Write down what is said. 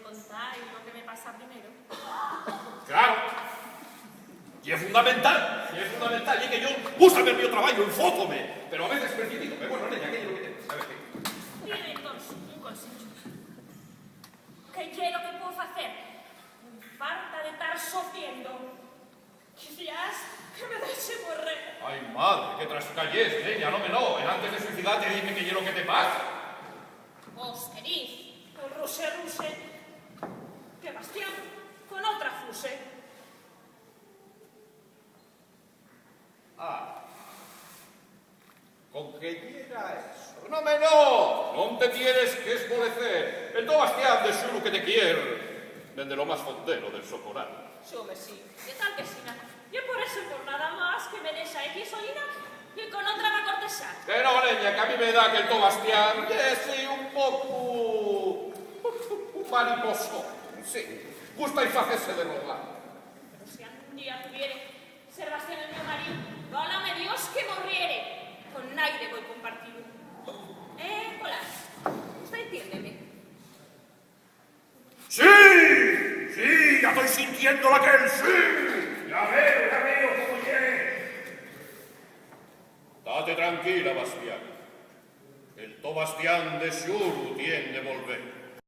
contáis lo que me pasa primero. Claro. Y es fundamental, y es que yo, búscame el mío trabajo, enfócome, pero a veces precipítome. Bueno, nena, ¿qué es lo que tienes? A ver, ¿qué? Tiene, entonces, un consejo. ¿Qué quiero que puedo hacer? Falta de estar sufriendo. Quizás que me deje morrer. Ay, madre, que trascallés, nena, no me no. Antes de suicidarte, dime qué es lo que te pasa. Vos querís, el ruse, que Bastián con otra fuse. Ah, con que quiera eso. No me no, non te tienes que esmorecer. El do Bastián de xuro que te quiere, dende lo más fondero del socoral. Yo me sí, de tal que sí, yo por eso por nada más que me deja X solina y con otra va a cortesar. Que no, leña, que a mí me da que el do Bastián es un poco mariposo. Sí, gusta y facese de rogar. Pero si algún día tuviere ser Bastián el mío marido, válame Dios que morriere. Con nadie voy a compartirlo. Colás, ¿usted entiéndeme? Sí, ya estoy sintiendo la que él sí. Ya veo cómo llegue. Date tranquila, Bastián. El to Bastián de xuro tiene volver.